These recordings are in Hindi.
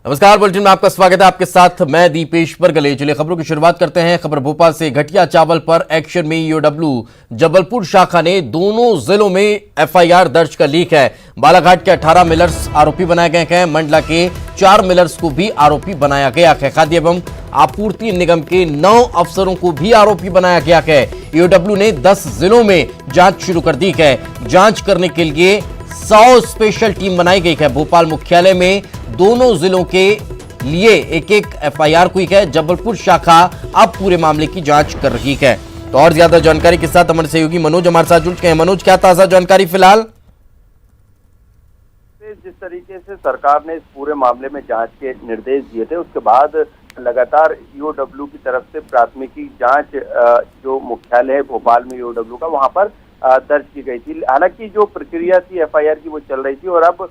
नमस्कार, बुलेटिन में आपका स्वागत है। आपके साथ मैं दीपेश बरगले। चलिए खबरों की शुरुआत करते हैं। खबर भोपाल से। घटिया चावल पर एक्शन में ईओडब्ल्यू जबलपुर शाखा ने दोनों जिलों में एफआईआर दर्ज कर ली है। बालाघाट के 18 मिलर्स आरोपी बनाए गए हैं। मंडला के 4 मिलर्स को भी आरोपी बनाया गया है। खाद्य एवं आपूर्ति निगम के 9 अफसरों को भी आरोपी बनाया गया है। ईओडब्ल्यू ने 10 जिलों में जांच शुरू कर दी है। जांच करने के लिए 100 स्पेशल टीम बनाई गई है। भोपाल मुख्यालय में दोनों जिलों के लिए एक एक एफआईआर हुई है। जबलपुर शाखा अब पूरे मामले की जांच कर रही है। तो और ज्यादा जानकारी के साथ हमारे सहयोगी मनोज हमारे साथ जुड़ चुके हैं। मनोज, क्या ताजा जानकारी फिलहाल? जिस तरीके से सरकार ने इस पूरे मामले में जांच के निर्देश दिए थे, उसके बाद लगातार ईओडब्ल्यू की तरफ से प्राथमिकी जांच जो मुख्यालय है भोपाल में ईओडब्ल्यू का, वहां पर दर्ज की गई थी। हालांकि जो प्रक्रिया थी एफआईआर की वो चल रही थी और अब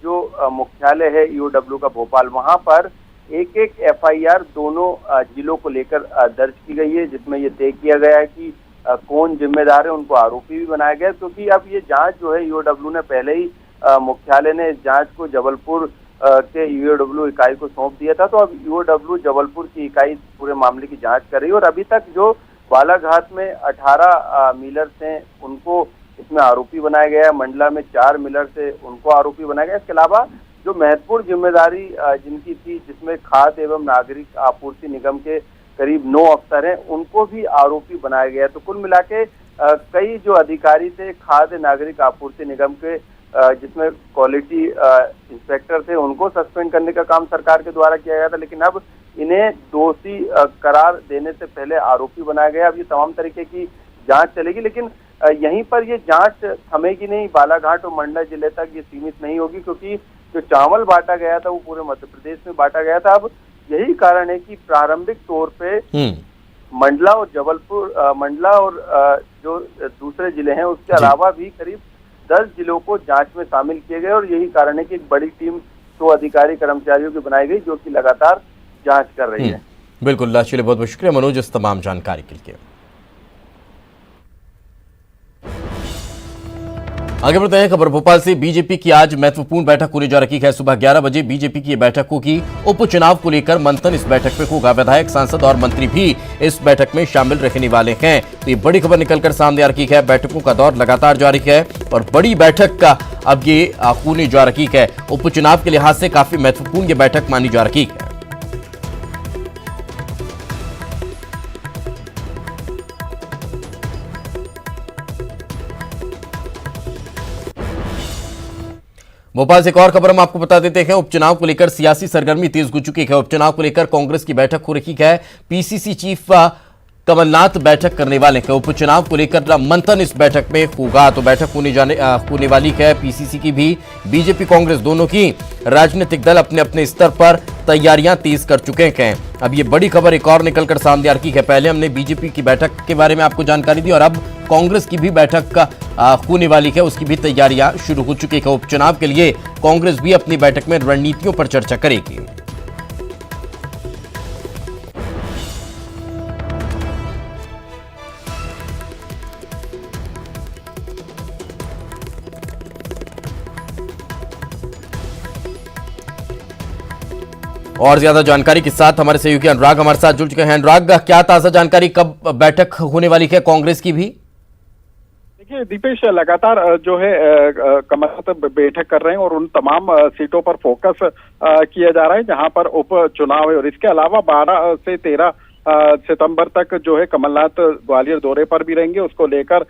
जो मुख्यालय है ईओडब्ल्यू का भोपाल, वहां पर एक एक एफआईआर दोनों जिलों को लेकर दर्ज की गई है, जिसमें ये तय किया गया है कि कौन जिम्मेदार है, उनको आरोपी भी बनाया गया। क्योंकि अब ये जांच जो है ईओडब्ल्यू ने पहले ही मुख्यालय ने इस जांच को जबलपुर के ईओडब्ल्यू इकाई को सौंप दिया था। तो अब ईओडब्ल्यू जबलपुर की इकाई पूरे मामले की जांच कर रही है और अभी तक जो बालाघाट में 18 मिलर्स हैं उनको इसमें आरोपी बनाया गया है। मंडला में 4 मिलर्स है उनको आरोपी बनाया गया। इसके अलावा जो महत्वपूर्ण जिम्मेदारी जिनकी थी, जिसमें खाद्य एवं नागरिक आपूर्ति निगम के करीब 9 अफसर हैं, उनको भी आरोपी बनाया गया। तो कुल मिला के कई जो अधिकारी थे खाद्य नागरिक आपूर्ति निगम के, जिसमें क्वालिटी इंस्पेक्टर थे, उनको सस्पेंड करने का काम सरकार के द्वारा किया गया था। लेकिन अब इन्हें दोषी करार देने से पहले आरोपी बनाया गया। अब ये तमाम तरीके की जांच चलेगी, लेकिन यहीं पर ये जांच थमेगी नहीं। बालाघाट और मंडला जिले तक ये सीमित नहीं होगी, क्योंकि जो चावल बांटा गया था वो पूरे मध्य प्रदेश में बांटा गया था। अब यही कारण है कि प्रारंभिक तौर पे मंडला और जबलपुर, मंडला और जो दूसरे जिले हैं उसके अलावा भी करीब 10 जिलों को जांच में शामिल किए गए। और यही कारण है कि एक बड़ी टीम 100 अधिकारी कर्मचारियों की बनाई गई, जो कि लगातार जांच कर रही है। बिल्कुल, चलिए बहुत बहुत शुक्रिया मनोज इस तमाम जानकारी के लिए। आगे बढ़ते हैं। खबर भोपाल से। बीजेपी की आज महत्वपूर्ण बैठक होने जा रही है। सुबह 11 बजे बीजेपी की बैठक होगी। उपचुनाव को लेकर मंथन इस बैठक में होगा। विधायक, सांसद और मंत्री भी इस बैठक में शामिल रहने वाले हैं। तो ये बड़ी खबर निकलकर सामने आ रही है। बैठकों का दौर लगातार जारी है और बड़ी बैठक का अब ये होने जा रही है। उपचुनाव के लिहाज से काफी महत्वपूर्ण ये बैठक मानी जा रही है। भोपाल से एक और खबर हम आपको बता देते हैं। उपचुनाव को लेकर सियासी सरगर्मी तेज हो चुकी है। उपचुनाव को लेकर कांग्रेस की बैठक हो रही है। पीसीसी चीफ कमलनाथ बैठक करने वाले हैं। उपचुनाव को लेकर मंथन इस बैठक में होगा। तो बैठक होने वाली है पीसीसी की भी। बीजेपी कांग्रेस दोनों की राजनीतिक दल अपने अपने स्तर पर तैयारियां तेज कर चुके हैं। अब ये बड़ी खबर एक और निकलकर सामने आ रही है। पहले हमने बीजेपी की बैठक के बारे में आपको जानकारी दी और अब कांग्रेस की भी बैठक होने वाली है, उसकी भी तैयारियां शुरू हो चुकी है। उपचुनाव के लिए कांग्रेस भी अपनी बैठक में रणनीतियों पर चर्चा करेगी। और ज्यादा जानकारी के साथ हमारे सहयोगी अनुराग हमारे साथ जुड़ चुके हैं। अनुराग, क्या ताजा जानकारी, कब बैठक होने वाली है कांग्रेस की भी? देखिए दीपेश, लगातार जो है कमलनाथ बैठक कर रहे हैं और उन तमाम सीटों पर फोकस किया जा रहा है जहां पर उपचुनाव है। और इसके अलावा 12 से 13 सितंबर तक जो है कमलनाथ ग्वालियर दौरे पर भी रहेंगे। उसको लेकर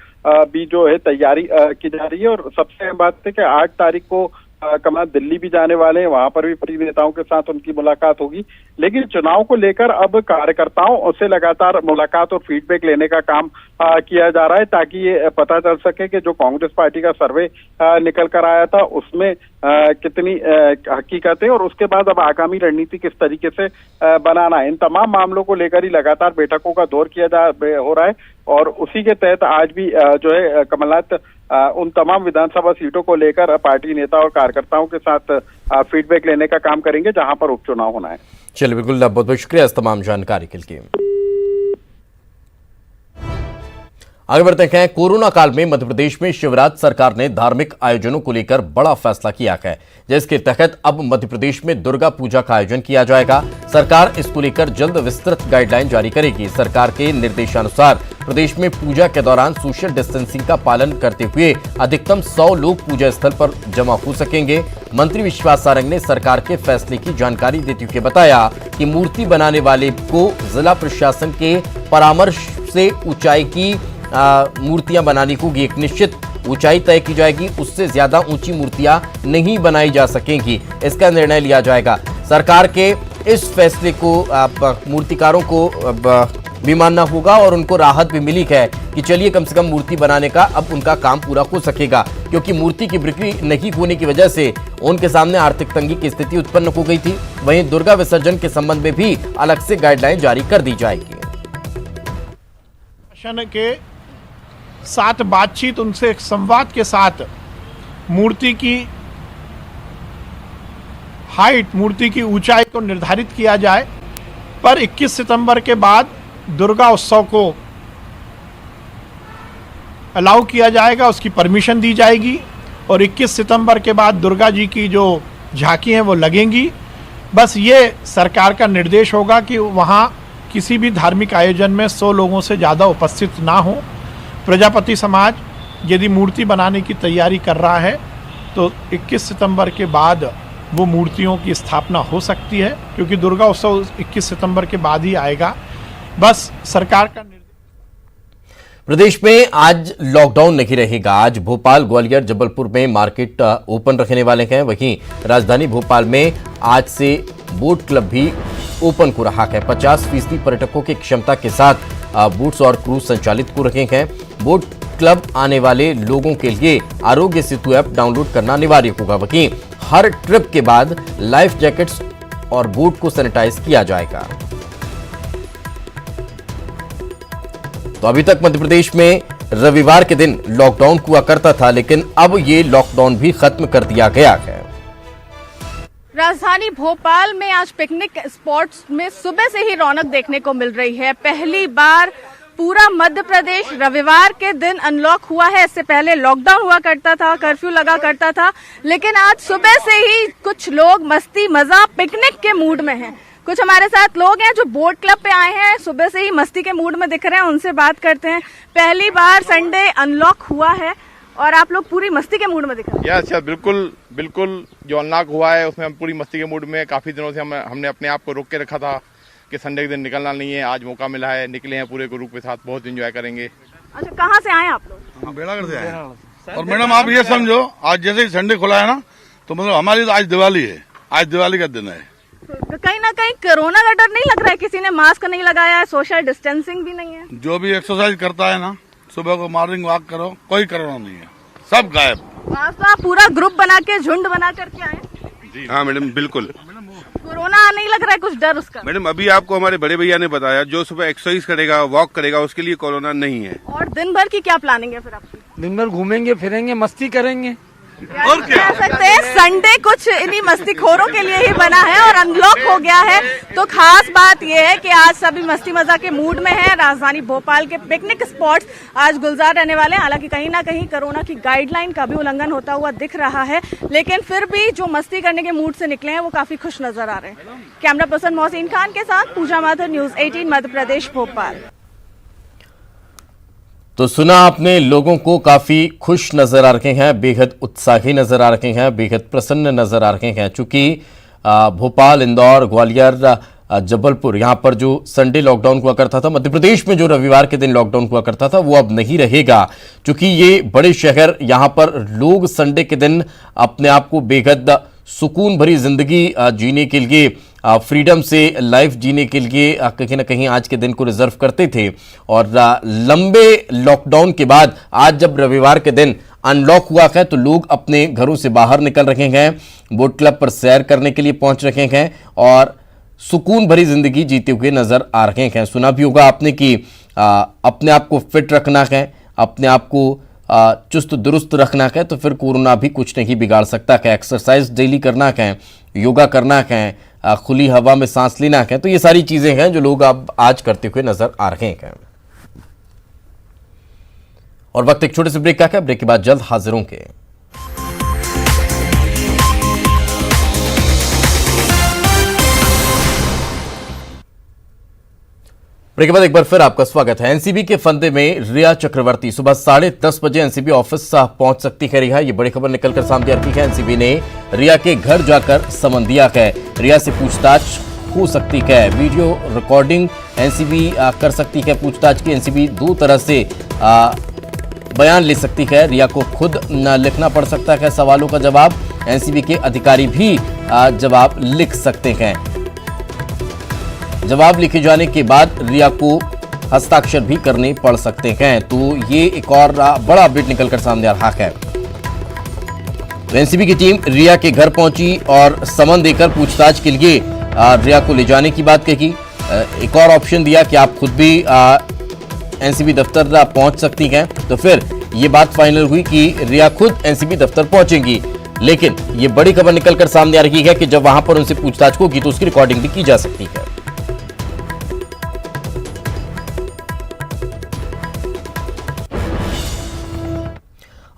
भी जो है तैयारी की जा रही है। और सबसे अहम बात है कि 8 तारीख को कमलनाथ दिल्ली भी जाने वाले हैं, वहां पर भी पार्टी नेताओं के साथ उनकी मुलाकात होगी। लेकिन चुनाव को लेकर अब कार्यकर्ताओं से लगातार मुलाकात और फीडबैक लेने का काम किया जा रहा है, ताकि ये पता चल सके कि जो कांग्रेस पार्टी का सर्वे निकल कर आया था उसमें कितनी हकीकत है और उसके बाद अब आगामी रणनीति किस तरीके से बनाना है। इन तमाम मामलों को लेकर ही लगातार बैठकों का दौर हो रहा है। और उसी के तहत आज भी जो है कमलनाथ उन तमाम विधानसभा सीटों को लेकर पार्टी नेता और कार्यकर्ताओं के साथ फीडबैक लेने का काम करेंगे जहां पर उपचुनाव होना है। चलिए, बिल्कुल, बहुत बहुत शुक्रिया इस तमाम जानकारी के लिए। आगे बढ़ते हैं। कोरोना काल में मध्य प्रदेश में शिवराज सरकार ने धार्मिक आयोजनों को लेकर बड़ा फैसला किया है, जिसके तहत अब मध्य प्रदेश में दुर्गा पूजा का आयोजन किया जाएगा। सरकार इसको लेकर जल्द विस्तृत गाइडलाइन जारी करेगी। सरकार के निर्देशानुसार प्रदेश में पूजा के दौरान सोशल डिस्टेंसिंग का पालन करते हुए अधिकतम 100 लोग पूजा स्थल पर जमा हो सकेंगे। मंत्री विश्वास सारंग ने सरकार के फैसले की जानकारी देते हुए बताया कि मूर्ति बनाने वाले को जिला प्रशासन के परामर्श से ऊंचाई की मूर्तियां बनाने को एक निश्चित ऊंचाई तय की जाएगी, उससे ज्यादा ऊंची मूर्तियां नहीं बनाई जा सकेंगी। इसका निर्णय लिया जाएगा। सरकार के इस फैसले को मूर्तिकारों को भी मानना होगा और उनको राहत भी मिली है कि चलिए कम से कम मूर्ति बनाने का अब उनका काम पूरा हो सकेगा, क्योंकि मूर्ति की बिक्री नहीं होने की वजह से उनके सामने आर्थिक तंगी की स्थिति उत्पन्न हो गई थी। वहीं दुर्गा विसर्जन के संबंध में भी अलग से गाइडलाइन जारी कर दी जाएगी। के साथ बातचीत, उनसे एक संवाद के साथ मूर्ति की हाइट, मूर्ति की ऊंचाई को निर्धारित किया जाए। पर 21 सितंबर के बाद दुर्गा उत्सव को अलाउ किया जाएगा, उसकी परमिशन दी जाएगी और 21 सितंबर के बाद दुर्गा जी की जो झांकी हैं वो लगेंगी। बस ये सरकार का निर्देश होगा कि वहाँ किसी भी धार्मिक आयोजन में 100 लोगों से ज़्यादा उपस्थित ना हो। प्रजापति समाज यदि मूर्ति बनाने की तैयारी कर रहा है तो 21 सितंबर के बाद वो मूर्तियों की स्थापना हो सकती है, क्योंकि दुर्गा उत्सव 21 सितंबर के बाद ही आएगा। बस सरकार का प्रदेश में आज लॉकडाउन नहीं रहेगा। आज भोपाल, ग्वालियर, जबलपुर में मार्केट ओपन रखने वाले हैं। वहीं राजधानी भोपाल में आज से बोट क्लब भी ओपन हो रहा है। 50% पर्यटकों की क्षमता के साथ बोट्स और क्रूज संचालित हो रहे हैं। बोट क्लब आने वाले लोगों के लिए आरोग्य सेतु ऐप डाउनलोड करना अनिवार्य होगा। वहीं हर ट्रिप के बाद लाइफ जैकेट्स और बोट को सैनिटाइज किया जाएगा। तो अभी तक मध्य प्रदेश में रविवार के दिन लॉकडाउन हुआ करता था, लेकिन अब ये लॉकडाउन भी खत्म कर दिया गया है। राजधानी भोपाल में आज पिकनिक स्पॉट्स में सुबह से ही रौनक देखने को मिल रही है। पहली बार पूरा मध्य प्रदेश रविवार के दिन अनलॉक हुआ है। इससे पहले लॉकडाउन हुआ करता था, कर्फ्यू लगा करता था, लेकिन आज सुबह से ही कुछ लोग मस्ती मजा पिकनिक के मूड में हैं। कुछ हमारे साथ लोग हैं जो बोट क्लब पे आए हैं, सुबह से ही मस्ती के मूड में दिख रहे हैं, उनसे बात करते हैं। पहली बार संडे अनलॉक हुआ है और आप लोग पूरी मस्ती के मूड में दिख रहे हैं। यस, बिल्कुल जो अनलॉक हुआ है उसमें हम पूरी मस्ती के मूड में। काफी दिनों से हमने अपने आप को रोक के रखा था कि संडे के दिन निकलना नहीं है। आज मौका मिला है, निकले हैं पूरे ग्रुप के साथ, बहुत एंजॉय करेंगे। अच्छा, कहाँ से आए आप लोग? हाँ, बेड़ागढ़ से आए। और मैडम आप ये समझो, आज जैसे ही संडे खुला है ना, तो मतलब हमारी तो आज दिवाली है, आज दिवाली का दिन है। कहीं ना कहीं कोरोना का डर नहीं लग रहा है? किसी ने मास्क नहीं लगाया है, सोशल डिस्टेंसिंग भी नहीं है। जो भी एक्सरसाइज करता है ना, सुबह को मॉर्निंग वॉक करो, कोई कोरोना नहीं है, सब गायब। आज तो आप पूरा ग्रुप बना के, झुंड बना करके आए। हाँ मैडम, बिल्कुल। कोरोना नहीं लग रहा है कुछ डर उसका? मैडम अभी आपको हमारे बड़े भैया ने बताया, जो सुबह एक्सरसाइज करेगा, वॉक करेगा, उसके लिए कोरोना नहीं है। और दिन भर की क्या प्लानिंग है फिर आपकी? दिन भर घूमेंगे फिरेंगे, मस्ती करेंगे। और क्या कह सकते हैं, संडे कुछ इन्हीं मस्तीखोरों के लिए ही बना है और अनलॉक हो गया है। तो खास बात यह है कि आज सभी मस्ती मजा के मूड में हैं। राजधानी भोपाल के पिकनिक स्पॉट्स आज गुलजार रहने वाले हैं। हालांकि कहीं ना कहीं कोरोना की गाइडलाइन का भी उल्लंघन होता हुआ दिख रहा है, लेकिन फिर भी जो मस्ती करने के मूड से निकले हैं वो काफी खुश नजर आ रहे हैं। कैमरा पर्सन मोहसिन खान के साथ पूजा माथुर, न्यूज 18 मध्य प्रदेश, भोपाल। तो सुना आपने, लोगों को काफी खुश नजर आ रहे हैं, बेहद उत्साही नजर आ रहे हैं, बेहद प्रसन्न नजर आ रहे हैं। चूंकि भोपाल, इंदौर, ग्वालियर, जबलपुर, यहां पर जो संडे लॉकडाउन हुआ करता था, मध्य प्रदेश में जो रविवार के दिन लॉकडाउन हुआ करता था, वो अब नहीं रहेगा। चूंकि ये बड़े शहर, यहां पर लोग संडे के दिन अपने आप को बेहद सुकून भरी जिंदगी जीने के लिए, फ्रीडम से लाइफ जीने के लिए कहीं ना कहीं आज के दिन को रिजर्व करते थे। और लंबे लॉकडाउन के बाद आज जब रविवार के दिन अनलॉक हुआ है तो लोग अपने घरों से बाहर निकल रहे हैं, बोट क्लब पर सैर करने के लिए पहुंच रहे हैं और सुकून भरी जिंदगी जीते हुए नजर आ रहे हैं। सुना भी होगा आपने कि अपने आप को फिट रखना है, अपने आप को चुस्त दुरुस्त रखना है, तो फिर कोरोना भी कुछ नहीं बिगाड़ सकता है। एक्सरसाइज डेली करना है, योगा करना है, खुली हवा में सांस लेना है, तो ये सारी चीजें हैं जो लोग अब आज करते हुए नजर आ रहे हैं। और वक्त एक छोटे से ब्रेक का है। ब्रेक के बाद जल्द हाजिर होंगे। ब्रेक के बाद एक बार फिर आपका स्वागत है। एनसीबी के फंदे में रिया चक्रवर्ती सुबह 10:30 बजे एनसीबी ऑफिस पहुंच सकती है रिया। ये बड़ी खबर निकलकर सामने आ रही है। एनसीबी ने रिया के घर जाकर समन दिया है। रिया से पूछताछ हो सकती है। वीडियो रिकॉर्डिंग एनसीबी कर सकती है पूछताछ की। एनसीबी दो तरह से बयान ले सकती है। रिया को खुद लिखना पड़ सकता है सवालों का जवाब। एनसीबी के अधिकारी भी जवाब लिख सकते हैं। जवाब लिखे जाने के बाद रिया को हस्ताक्षर भी करने पड़ सकते हैं। तो ये एक और बड़ा अपडेट निकलकर सामने आ रहा है। तो एनसीबी की टीम रिया के घर पहुंची और समन देकर पूछताछ के लिए रिया को ले जाने की बात कही। एक और ऑप्शन दिया कि आप खुद भी एनसीबी दफ्तर पहुंच सकती हैं। तो फिर ये बात फाइनल हुई कि रिया खुद एनसीबी दफ्तर पहुंचेंगी। लेकिन ये बड़ी खबर निकलकर सामने आ रही है कि जब वहां पर उनसे पूछताछ होगी तो उसकी रिकॉर्डिंग भी की जा सकती है।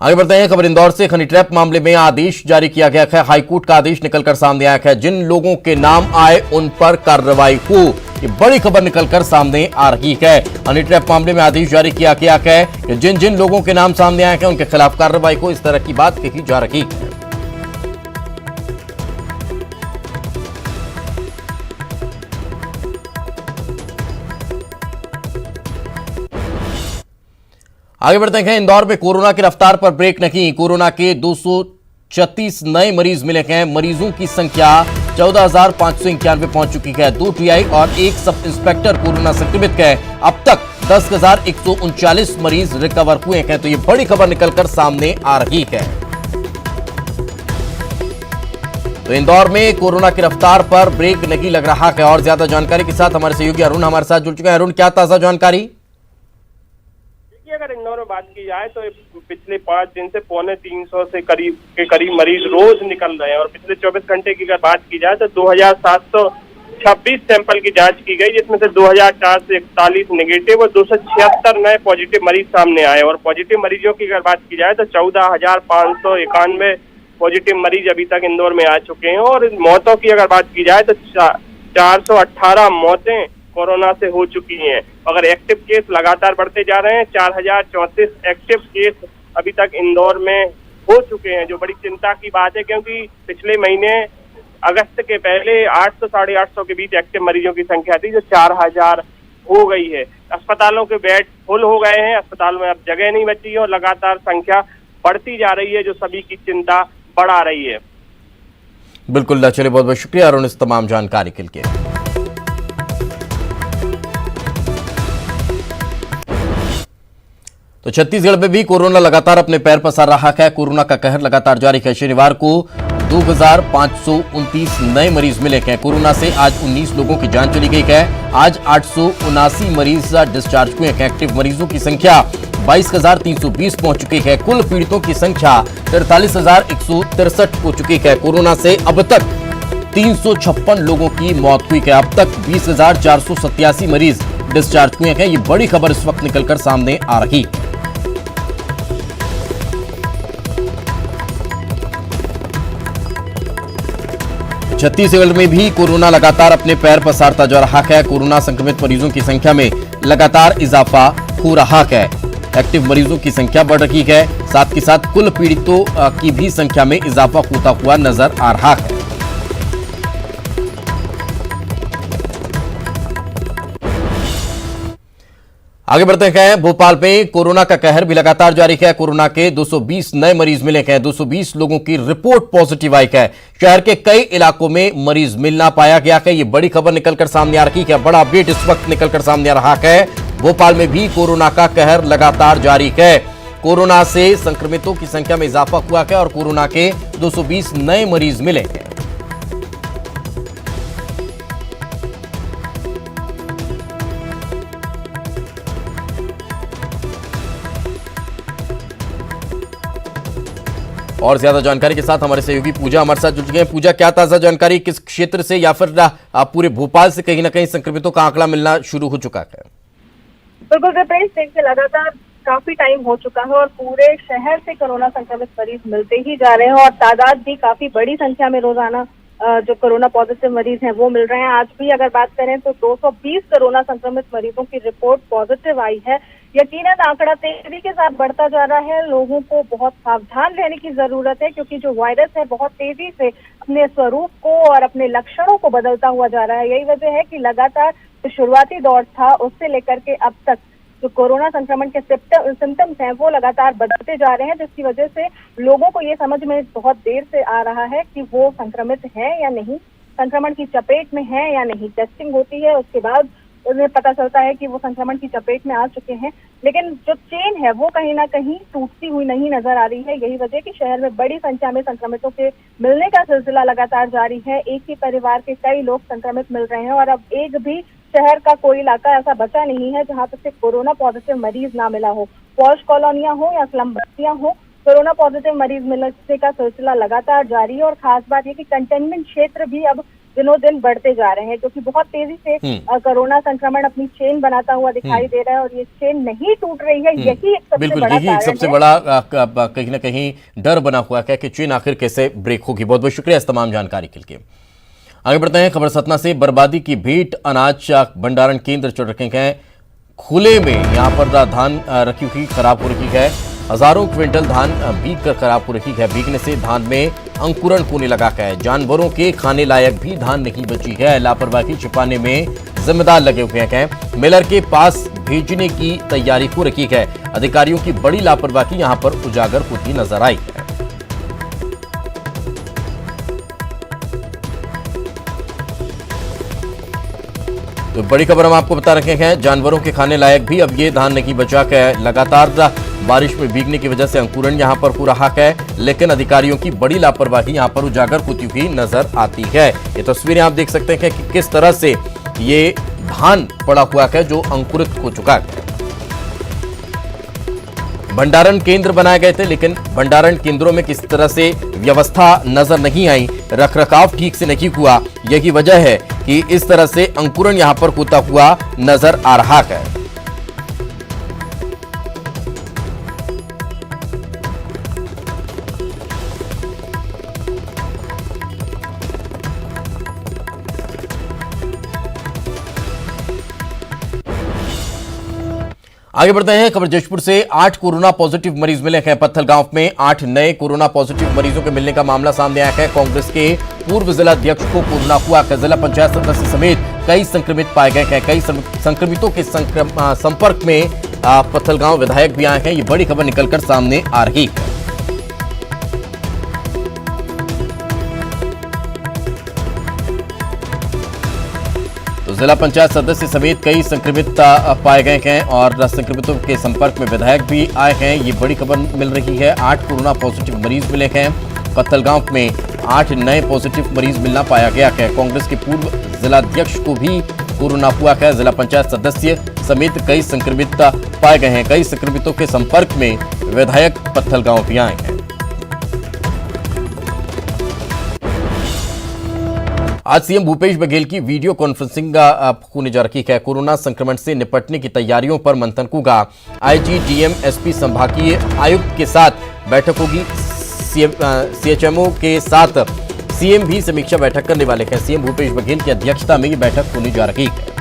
आगे बढ़ते हैं। खबर इंदौर से। हनी ट्रैप मामले में आदेश जारी किया गया है। हाईकोर्ट का आदेश निकलकर सामने आया है। जिन लोगों के नाम आए उन पर कार्रवाई हो। ये बड़ी खबर निकलकर सामने आ रही है। हनी ट्रैप मामले में आदेश जारी किया गया है कि जिन जिन लोगों के नाम सामने आए हैं उनके खिलाफ कार्रवाई हो। इस तरह की बात कही जा रही है। आगे बढ़ते हैं। इंदौर में कोरोना की रफ्तार पर ब्रेक नहीं। कोरोना के 236 नए मरीज मिले हैं। मरीजों की संख्या 14,591 पहुंच चुकी है। 2 टीआई और 1 सब इंस्पेक्टर कोरोना संक्रमित है। अब तक 10,139 मरीज रिकवर हुए हैं। तो ये बड़ी खबर निकलकर सामने आ रही है। तो इंदौर में कोरोना की रफ्तार पर ब्रेक नहीं लग रहा है। और ज्यादा जानकारी के साथ हमारे सहयोगी अरुण हमारे साथ जुड़ चुके हैं। अरुण, क्या ताजा जानकारी? अगर इंदौर में बात की जाए तो पिछले 5 दिन से 250 से करीब मरीज रोज निकल रहे हैं। और पिछले 24 घंटे की अगर बात की जाए तो 2,726 सैंपल की जांच की गई, जिसमें से 2,441 नेगेटिव और 276 नए पॉजिटिव मरीज सामने आए। और पॉजिटिव मरीजों की अगर बात की जाए तो 14,591 पॉजिटिव मरीज अभी तक इंदौर में आ चुके हैं। और मौतों की अगर बात की जाए तो 418 मौतें कोरोना से हो चुकी हैं। अगर एक्टिव केस लगातार बढ़ते जा रहे हैं, 4,034 एक्टिव केस अभी तक इंदौर में हो चुके हैं, जो बड़ी चिंता की बात है। क्योंकि पिछले महीने अगस्त के पहले 800 साढ़े 800 के बीच एक्टिव मरीजों की संख्या थी, जो 4,000 हो गई है। अस्पतालों के बेड फुल हो गए हैं। अस्पताल में अब जगह नहीं बची है और लगातार संख्या बढ़ती जा रही है, जो सभी की चिंता बढ़ा रही है। बिल्कुल, चलिए बहुत बहुत शुक्रिया अरुण इस तमाम जानकारी के लिए। तो छत्तीसगढ़ में भी कोरोना लगातार अपने पैर पसार रहा है। कोरोना का कहर लगातार जारी है। शनिवार को 2,529 नए मरीज मिले हैं। कोरोना से आज 19 लोगों की जान चली गई है। आज 879 मरीज डिस्चार्ज हुए हैं। एक्टिव मरीजों की संख्या 22,320 पहुंच चुकी है। कुल पीड़ितों की संख्या 43,163 हो चुकी है। कोरोना से अब तक 356 लोगों की मौत हुई है। अब तक 20,487 मरीज डिस्चार्ज हुए हैं। ये बड़ी खबर इस वक्त निकलकर सामने आ रही है। छत्तीसगढ़ में भी कोरोना लगातार अपने पैर पसारता जा रहा है। कोरोना संक्रमित मरीजों की संख्या में लगातार इजाफा हो रहा है। एक्टिव मरीजों की संख्या बढ़ रही है। साथ ही साथ कुल पीड़ितों की भी संख्या में इजाफा होता हुआ नजर आ रहा है। आगे बढ़ते हैं। भोपाल में कोरोना का कहर भी लगातार जारी है। कोरोना के 220 नए मरीज मिले हैं। 220 लोगों की रिपोर्ट पॉजिटिव आई है। शहर के कई इलाकों में मरीज मिल ना पाया गया है। ये बड़ी खबर निकलकर सामने आ रही है। बड़ा अपडेट इस वक्त निकलकर सामने आ रहा है। भोपाल में भी कोरोना का कहर लगातार जारी है। कोरोना से संक्रमितों की संख्या में इजाफा हुआ है और कोरोना के 220 नए मरीज मिले हैं। और ज्यादा जानकारी के साथ हमारे सहयोगी पूजा हमारे साथ जुड़ गए हैं। पूजा, क्या ताजा जानकारी, किस क्षेत्र से या फिर पूरे भोपाल से कहीं ना कहीं संक्रमितों का आंकड़ा मिलना शुरू हो चुका है? बिल्कुल दीपेश, देखिए लगातार काफी टाइम हो चुका है और पूरे शहर से कोरोना संक्रमित मरीज मिलते ही जा रहे हैं और तादाद भी काफी बड़ी संख्या में रोजाना जो कोरोना पॉजिटिव मरीज हैं वो मिल रहे हैं। आज भी अगर बात करें तो 220 कोरोना संक्रमित मरीजों की रिपोर्ट पॉजिटिव आई है। यकीनन आंकड़ा तेजी के साथ बढ़ता जा रहा है। लोगों को बहुत सावधान रहने की जरूरत है क्योंकि जो वायरस है बहुत तेजी से अपने स्वरूप को और अपने लक्षणों को बदलता हुआ जा रहा है। यही वजह है कि लगातार जो शुरुआती दौर था उससे लेकर के अब तक जो कोरोना संक्रमण के सिम्टम्स हैं वो लगातार बदलते जा रहे हैं, जिसकी वजह से लोगों को ये समझ में बहुत देर से आ रहा है कि वो संक्रमित है या नहीं, संक्रमण की चपेट में है या नहीं। टेस्टिंग होती है, उसके बाद उन्हें पता चलता है कि वो संक्रमण की चपेट में आ चुके हैं, लेकिन जो चेन है वो कहीं ना कहीं टूटती हुई नहीं नजर आ रही है। यही वजह कि शहर में बड़ी संख्या में संक्रमितों के मिलने का सिलसिला लगातार जारी है। एक ही परिवार के कई लोग संक्रमित मिल रहे हैं और अब एक भी शहर का कोई इलाका ऐसा बचा नहीं है जहां पर से कोरोना पॉजिटिव मरीज ना मिला हो। पॉश कॉलोनियां हो या स्लम बस्तियां हो, कोरोना पॉजिटिव मरीज मिलने का सिलसिला लगातार जारी है। और खास बात यह कि कंटेनमेंट क्षेत्र भी अब दिनों दिन बढ़ते जा रहे हैं क्योंकि बहुत तेजी से कोरोना संक्रमण अपनी चेन बनाता हुआ दिखाई दे रहा है और ये चेन नहीं टूट रही है। यही एक सबसे बड़ा कहीं ना कहीं डर बना हुआ है कि चेन आखिर कैसे ब्रेक होगी। बहुत बहुत शुक्रिया इस तमाम जानकारी के लिए। आगे बढ़ते हैं खबर सतना से। बर्बादी की भेंट अनाज भंडारण केंद्र चल रखे हैं खुले में। यहाँ पर धान रखी हुई खराब हो रही है। हजारों क्विंटल धान भीग कर खराब हो रही है। भीगने से धान में अंकुरण होने लगा है। जानवरों के खाने लायक भी धान नहीं बची है। लापरवाही छिपाने में जिम्मेदार लगे हुए हैं। मिलर के पास भेजने की तैयारी हो रही है। अधिकारियों की बड़ी लापरवाही यहां पर उजागर होती नजर आई है। तो बड़ी खबर हम आपको बता रखे हैं, जानवरों के खाने लायक भी अब ये धान नहीं बचा है। लगातार बारिश में भीगने की वजह से अंकुरण यहां पर हो रहा है, लेकिन अधिकारियों की बड़ी लापरवाही यहां पर उजागर होती हुई नजर आती है। ये तस्वीरें आप देख सकते हैं कि किस तरह से ये धान पड़ा हुआ है जो अंकुरित हो चुका है। भंडारण केंद्र बनाए गए थे, लेकिन भंडारण केंद्रों में किस तरह से व्यवस्था नजर नहीं आई, रखरखाव ठीक से नहीं हुआ। यही वजह है कि इस तरह से अंकुरण यहां पर होता हुआ नजर आ रहा है। आगे बढ़ते हैं खबर जशपुर से। 8 कोरोना पॉजिटिव मरीज मिले हैं। पत्थलगांव में 8 नए कोरोना पॉजिटिव मरीजों के मिलने का मामला सामने आया है। कांग्रेस के पूर्व जिला अध्यक्ष को कोरोना हुआ है। जिला पंचायत सदस्य समेत कई संक्रमित पाए गए हैं। कई संक्रमितों के संपर्क में पत्थलगांव विधायक भी आए हैं। ये बड़ी खबर निकलकर सामने आ रही है। जिला पंचायत सदस्य समेत कई संक्रमित पाए गए हैं और संक्रमितों के संपर्क में विधायक भी आए हैं। ये बड़ी खबर मिल रही है। 8 कोरोना पॉजिटिव मरीज मिले हैं। पत्थलगांव में 8 नए पॉजिटिव मरीज मिलना पाया गया है। कांग्रेस के पूर्व जिलाध्यक्ष को भी कोरोना हुआ है। जिला पंचायत सदस्य समेत कई संक्रमित पाए गए हैं। कई संक्रमितों के संपर्क में विधायक पत्थलगांव भी आए हैं। आज सीएम भूपेश बघेल की वीडियो कॉन्फ्रेंसिंग होने जा रही है। कोरोना संक्रमण से निपटने की तैयारियों पर मंथन होगा। आईजी, डीएम, एसपी, संभागीय आयुक्त के साथ बैठक होगी। सीएचएमओ के साथ सीएम भी समीक्षा बैठक करने वाले हैं। सीएम भूपेश बघेल की अध्यक्षता में ये बैठक होने जा रही है।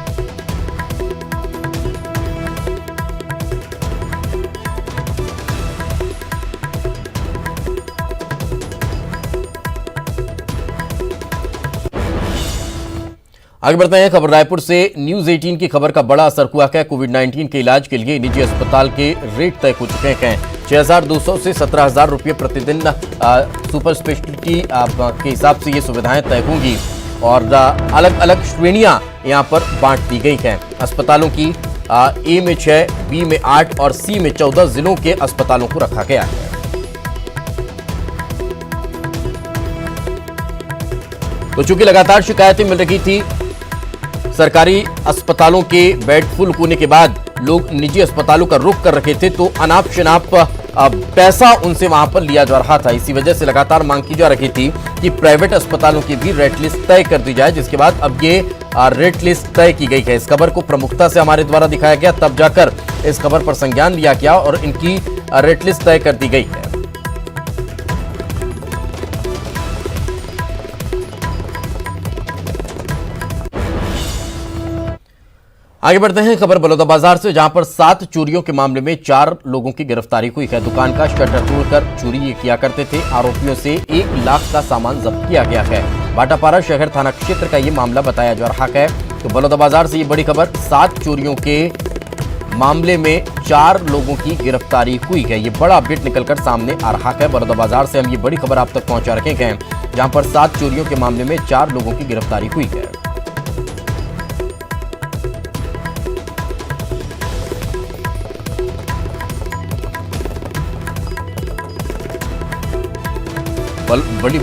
आगे बढ़ते हैं खबर रायपुर से। न्यूज 18 की खबर का बड़ा असर हुआ है। कोविड-19 के इलाज के लिए निजी अस्पताल के रेट तय हो चुके हैं। 6,200 से 17,000 रुपये प्रतिदिन सुपर स्पेशलिटी के हिसाब से ये सुविधाएं तय होंगी और अलग अलग श्रेणियां यहां पर बांट दी गई हैं। अस्पतालों की ए में 6, बी में 8 और सी में 14 जिलों के अस्पतालों को रखा गया है। तो चूंकि लगातार शिकायतें मिल रही थी, सरकारी अस्पतालों के बेड फुल होने के बाद लोग निजी अस्पतालों का रुख कर रहे थे, तो अनाप शनाप पैसा उनसे वहां पर लिया जा रहा था। इसी वजह से लगातार मांग की जा रही थी कि प्राइवेट अस्पतालों की भी रेट लिस्ट तय कर दी जाए, जिसके बाद अब ये रेट लिस्ट तय की गई है। इस खबर को प्रमुखता से हमारे द्वारा दिखाया गया, तब जाकर इस खबर पर संज्ञान लिया गया और इनकी रेड लिस्ट तय कर दी गई है। आगे बढ़ते हैं खबर बलौदाबाजार से, जहां पर 7 चोरियों के मामले में 4 लोगों की गिरफ्तारी हुई है। दुकान का शटर तोड़कर चोरी ये किया करते थे। आरोपियों से 1 लाख का सामान जब्त किया गया है। भाटापारा शहर थाना क्षेत्र का ये मामला बताया जा रहा है। तो बलौदाबाजार से ये बड़ी खबर, 7 चोरियों के मामले में 4 लोगों की गिरफ्तारी हुई है। ये बड़ा अपडेट निकलकर सामने आ रहा है। बलौदाबाजार से हम ये बड़ी खबर आप तक पहुंचा रखे हैं, जहां पर 7 चोरियों के मामले में 4 लोगों की गिरफ्तारी हुई है।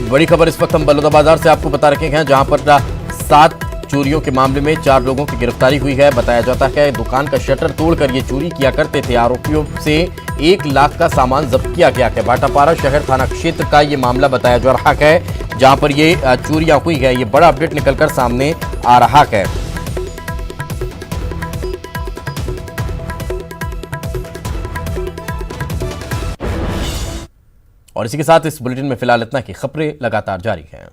बड़ी खबर इस वक्त हम बलौदाबाजार से आपको बता रखे हैं, जहां पर 7 चोरियों के मामले में 4 लोगों की गिरफ्तारी हुई है। बताया जाता है दुकान का शटर तोड़कर ये चोरी किया करते थे। आरोपियों से 1 लाख का सामान जब्त किया गया है। भाटापारा शहर थाना क्षेत्र का ये मामला बताया जा रहा है, जहां पर ये चोरियां हुई है। ये बड़ा अपडेट निकलकर सामने आ रहा है। और इसी के साथ इस बुलेटिन में फिलहाल इतना की खबरें लगातार जारी हैं।